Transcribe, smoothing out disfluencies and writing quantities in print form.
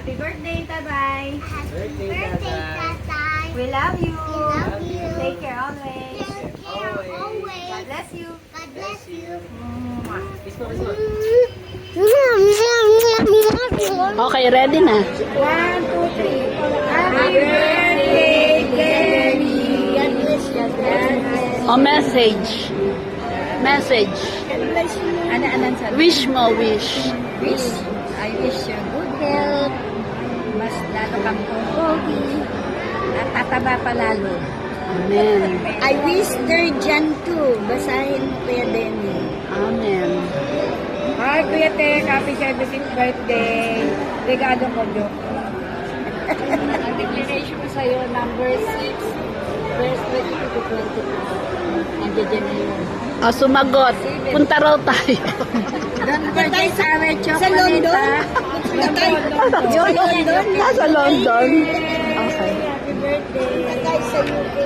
Happy birthday, Tatay. Happy birthday, Tatay. We love you. We love you. Take care always. Take care always. God bless you. God bless you. Mwah. Okay, ready na. 1, 2, 3. Happy birthday, Jenny. God bless you. O, message. Message. God bless you. Ano sabi? Wish mo, wish. Wish. I wish you good health. Mas lalo kang pogi. At tataba pa lalo. Amen. I wish they're dyan too. Basahin mo, Kuya Denny. Amen. Hi, Kuya Tek. Happy 76th birthday. Regalo ko, Jo. Ang declaration ko sa'yo, number 6, verse 22 to 24. Nandiyan na yun. O, sumagot. Punta raw tayo. Don't forget our chocolate, ha? Sa London? Okay. Happy birthday.